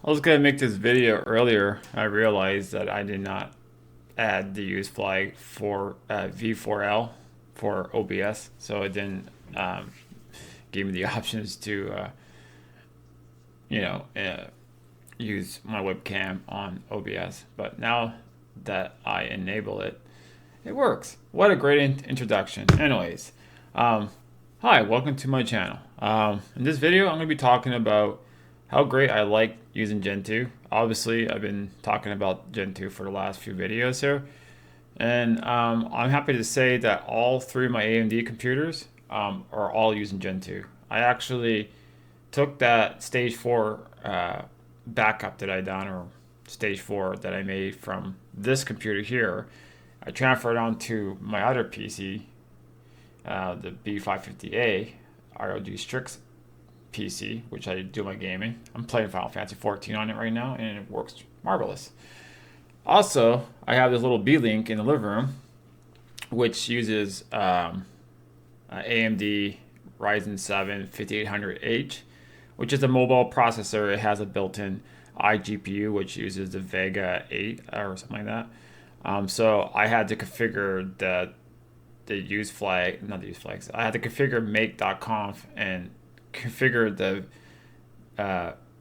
I was gonna make this video earlier. I realized that I did not add the use flag for V4L for OBS, so it didn't give me the options to you know uh, use my webcam on OBS. But now that I enable it, it works. What a great introduction. Anyways, um, hi, welcome to my channel. In this video, I'm going to be talking about how great I like using Gentoo. Obviously, I've been talking about Gentoo for the last few videos here. And I'm happy to say that all three of my AMD computers are all using Gentoo. I actually took that stage 4 backup that I done, or stage 4 that I made from this computer here. I transferred onto my other PC, the B550A ROG Strix PC, which I do my gaming. I'm playing Final Fantasy 14 on it right now, and it works marvelous. Also, I have this little B-Link in the living room, which uses AMD Ryzen 7 5800H, which is a mobile processor. It has a built-in iGPU, which uses the Vega 8 or something like that. So I had to configure the use flag, not the use flags. I had to configure make.conf and configure the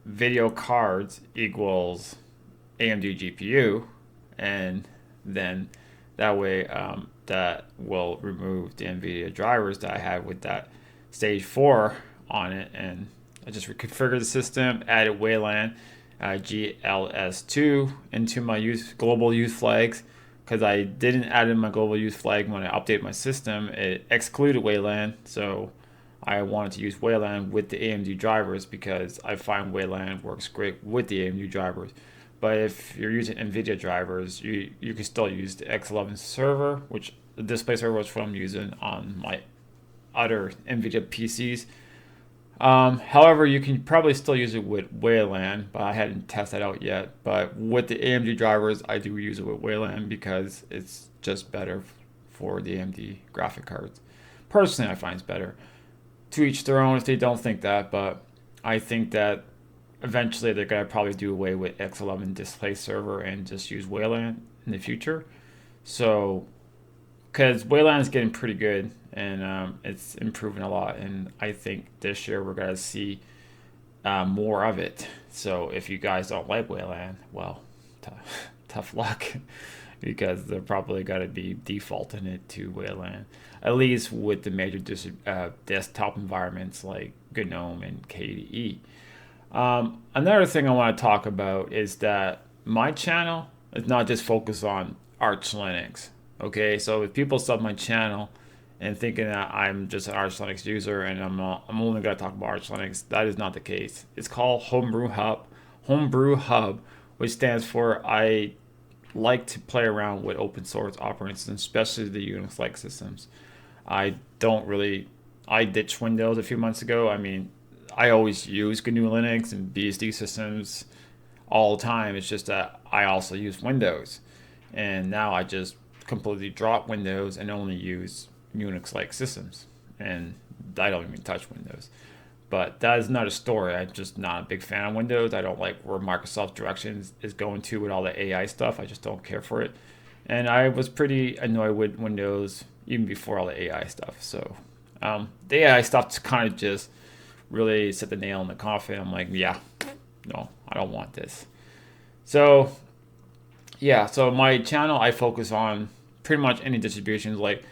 video cards equals AMD GPU, and then that way that will remove the NVIDIA drivers that I had with that stage 4 on it, and I just reconfigured the system, added WLAN GLS2 into my global use flags, because I didn't add in my global use flag when I updated my system. It excluded WLAN, so I wanted to use WLAN with the AMD drivers because I find WLAN works great with the AMD drivers. But if you're using NVIDIA drivers, you can still use the X11 server, which the display server was from using on my other NVIDIA PCs. However, you can probably still use it with WLAN, but I hadn't tested that out yet. But with the AMD drivers, I do use it with WLAN because it's just better for the AMD graphic cards. Personally, I find it's better. To each their own if they don't think that, but I think that eventually they're going to probably do away with X11 display server and just use WLAN in the future. So, because WLAN is getting pretty good, and it's improving a lot, and I think this year we're going to see more of it. So if you guys don't like WLAN, well, tough luck, because they're probably going to be defaulting it to WLAN, at least with the major desktop environments like GNOME and KDE. Another thing I want to talk about is that my channel is not just focused on Arch Linux. Okay, so if people sub my channel and thinking that I'm just an Arch Linux user and I'm only going to talk about Arch Linux, that is not the case. It's called Homebrew Hub, which stands for I like to play around with open source operating systems, especially the Unix-like systems. I don't really. I ditched Windows a few months ago. I mean, I always use GNU Linux and BSD systems all the time. It's just that I also use Windows, and now I just completely drop Windows and only use Unix-like systems, and I don't even touch Windows. But that is not a story. I'm just not a big fan of Windows. I don't like where Microsoft Directions is going to with all the AI stuff. I just don't care for it. And I was pretty annoyed with Windows even before all the AI stuff. So the AI stuff kind of just really set the nail in the coffin. I'm like, yeah, no, I don't want this. So yeah, so my channel, I focus on pretty much any distributions. Like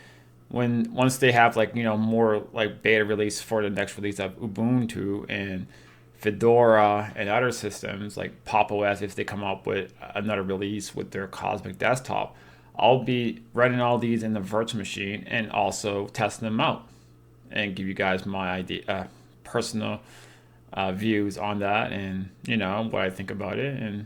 once they have more like beta release for the next release of Ubuntu and Fedora and other systems like Pop! OS, if they come up with another release with their Cosmic Desktop, I'll be running all these in the virtual machine and also testing them out and give you guys my idea, personal views on that, and what I think about it and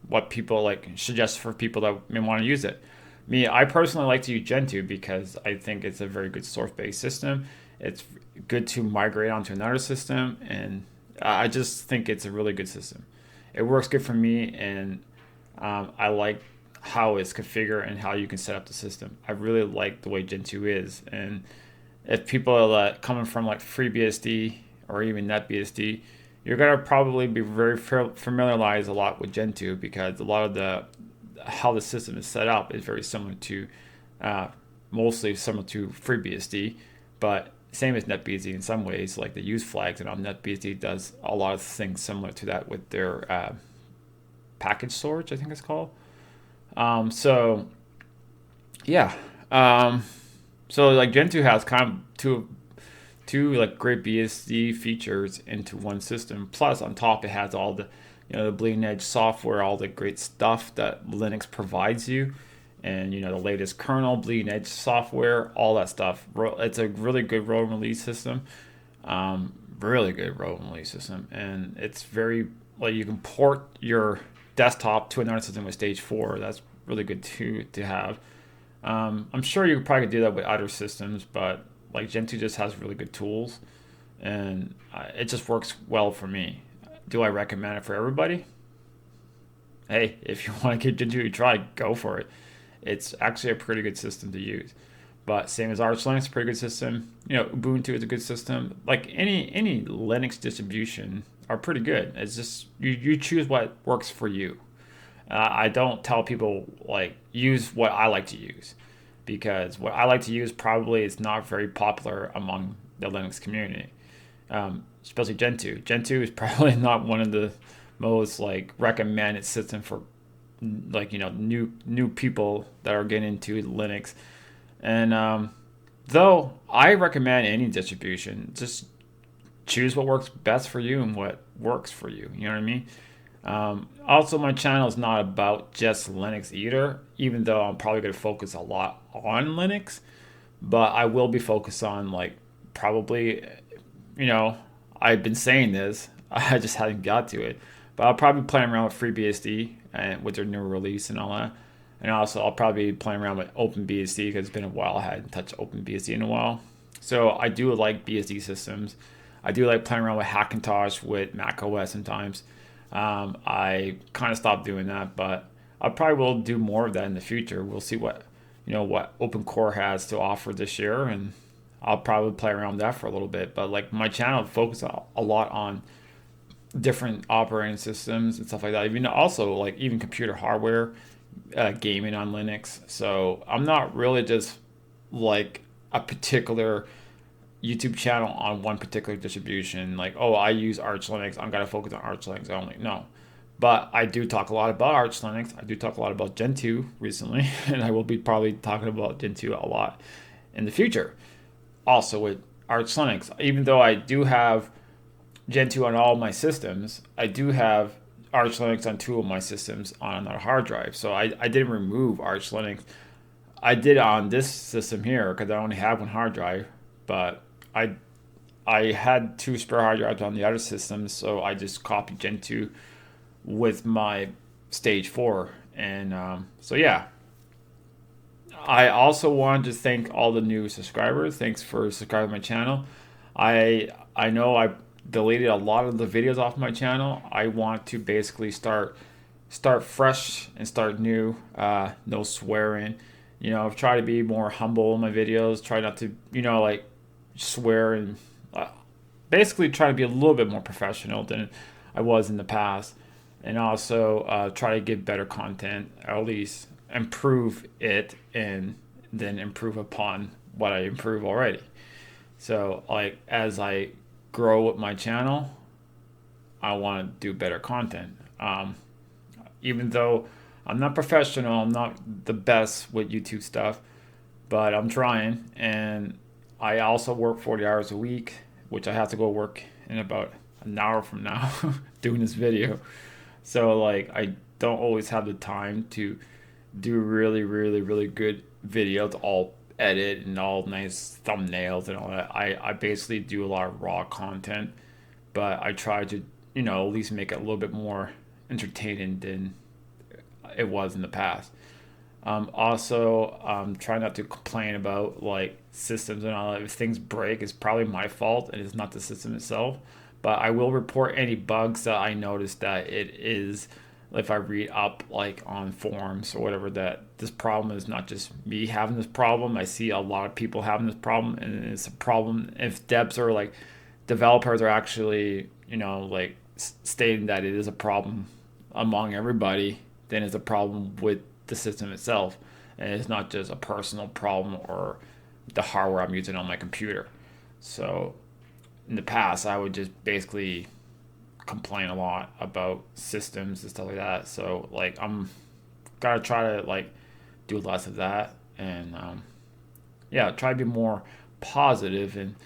what people suggest for people that may want to use it. Me, I personally like to use Gentoo because I think it's a very good source-based system. It's good to migrate onto another system, and I just think it's a really good system. It works good for me, and I like how it's configured and how you can set up the system. I really like the way Gentoo is, and if people are coming from like FreeBSD or even NetBSD, you're gonna probably be very familiarized a lot with Gentoo because a lot of the how the system is set up is very similar to, uh, mostly similar to FreeBSD, but same as NetBSD in some ways. Like the use flags and all, NetBSD does a lot of things similar to that with their package storage, I think it's called. So yeah, um, so like Gentoo has kind of two like great BSD features into one system. Plus, on top, it has all the, the bleeding edge software, all the great stuff that Linux provides you, and the latest kernel, bleeding edge software, all that stuff. It's a really good roll and release system. Really good roll and release system, and it's very like you can port your desktop to another system with Stage 4. That's really good to have. I'm sure you probably could do that with other systems, but like Gentoo just has really good tools, and it just works well for me. Do I recommend it for everybody? Hey, if you want to give Gentoo a try, go for it. It's actually a pretty good system to use. But same as Arch Linux, pretty good system. Ubuntu is a good system. Like any Linux distribution are pretty good. It's just you choose what works for you. I don't tell people like use what I like to use, because what I like to use probably is not very popular among the Linux community, especially Gentoo. Gentoo is probably not one of the most like recommended system for like new people that are getting into Linux. And though I recommend any distribution, just choose what works best for you and what works for you. You know what I mean? Also, my channel is not about just Linux either, even though I'm probably going to focus a lot on Linux, but I will be focused on like probably, you know, I've been saying this, I just haven't got to it, but I'll probably be playing around with FreeBSD and with their new release and all that. And also, I'll probably be playing around with OpenBSD because it's been a while. I hadn't touched OpenBSD in a while. So I do like BSD systems. I do like playing around with Hackintosh with Mac OS sometimes. I kind of stopped doing that, but I probably will do more of that in the future. We'll see what OpenCore has to offer this year, and I'll probably play around with that for a little bit. But like my channel focuses a lot on different operating systems and stuff like that. Even also like even computer hardware, gaming on Linux. So I'm not really just like a particular YouTube channel on one particular distribution. Like, oh, I use Arch Linux, I'm gonna focus on Arch Linux only. No, but I do talk a lot about Arch Linux. I do talk a lot about Gentoo recently, and I will be probably talking about Gentoo a lot in the future. Also with Arch Linux, even though I do have Gentoo on all my systems, I do have Arch Linux on two of my systems on another hard drive. So I didn't remove Arch Linux. I did on this system here because I only have one hard drive, but I I had two spare hard drives on the other systems, so I just copied Gentoo with my Stage 4. And so yeah, I also wanted to thank all the new subscribers. Thanks for subscribing to my channel. I know I deleted a lot of the videos off my channel. I want to basically start fresh and start new. No swearing. I've tried to be more humble in my videos. Try not to like swear, and basically try to be a little bit more professional than I was in the past. And also try to give better content, or at least improve it, and then improve upon what I improve already. So like as I grow with my channel, I want to do better content. Even though I'm not professional, I'm not the best with YouTube stuff, but I'm trying. And I also work 40 hours a week, which I have to go work in about an hour from now doing this video. So like I don't always have the time to do really, really, really good videos, all edit and all nice thumbnails and all that. I basically do a lot of raw content, but I try to, at least make it a little bit more entertaining than it was in the past. Also, try not to complain about like systems and all that. If things break, it's probably my fault and it's not the system itself. But I will report any bugs that I notice that it is, if I read up like on forums or whatever, that this problem is not just me having this problem. I see a lot of people having this problem, and it's a problem if devs or like developers are actually like stating that it is a problem among everybody, then it's a problem with the system itself, and it's not just a personal problem or the hardware I'm using on my computer. So in the past, I would just basically complain a lot about systems and stuff like that. So like I'm gotta try to like do less of that, and yeah, try to be more positive in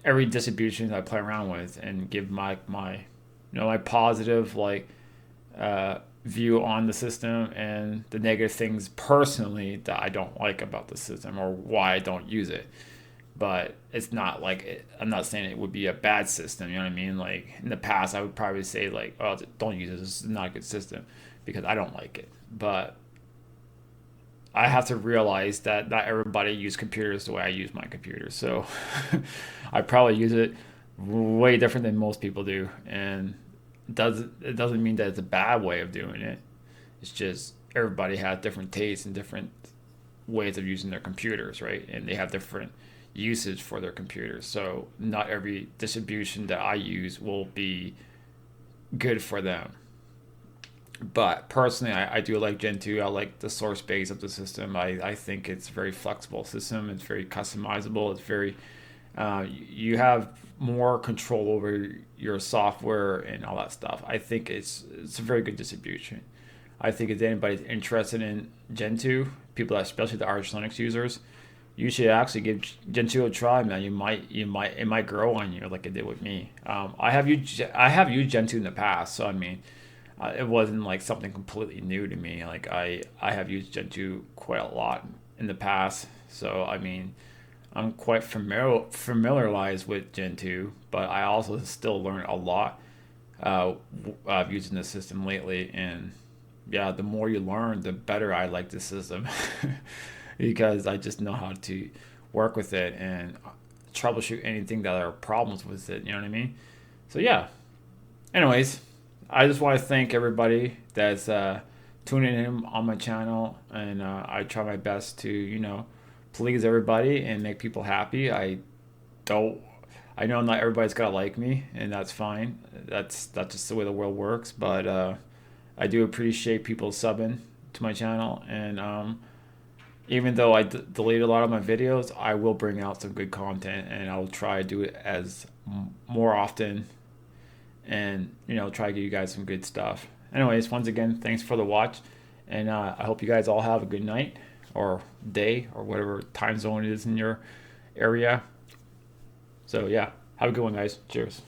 every distribution that I play around with, and give my positive like view on the system, and the negative things personally that I don't like about the system or why I don't use it. But it's not like I'm not saying it would be a bad system. You know what I mean? Like in the past, I would probably say like, "Oh, don't use this. This is not a good system," because I don't like it. But I have to realize that not everybody uses computers the way I use my computer. So I probably use it way different than most people do, and it doesn't mean that it's a bad way of doing it. It's just everybody has different tastes and different ways of using their computers, right? And they have different usage for their computers. So not every distribution that I use will be good for them. But personally, I do like Gen 2. I like the source base of the system. I think it's a very flexible system. It's very customizable. It's very, you have more control over your software and all that stuff. I think it's a very good distribution. I think if anybody's interested in Gen 2, people, especially the Arch Linux users, you should actually give Gen 2 a try, man. It might grow on you like it did with me. I have used Gen 2 in the past, so I mean, it wasn't like something completely new to me. Like I have used Gen 2 quite a lot in the past, so I mean, I'm quite familiarized with Gen 2, but I also still learn a lot using the system lately. And yeah, the more you learn, the better I like the system because I just know how to work with it and troubleshoot anything that are problems with it. You know what I mean? So yeah. Anyways, I just want to thank everybody that's tuning in on my channel, and I try my best to please everybody and make people happy. Don't. I know not everybody's gotta like me, and that's fine. That's just the way the world works. But I do appreciate people subbing to my channel, and even though I delete a lot of my videos, I will bring out some good content, and I'll try to do it as more often, and try to give you guys some good stuff. Anyways, once again, thanks for the watch, and I hope you guys all have a good night or day or whatever time zone it is in your area. So yeah, have a good one, guys. Cheers.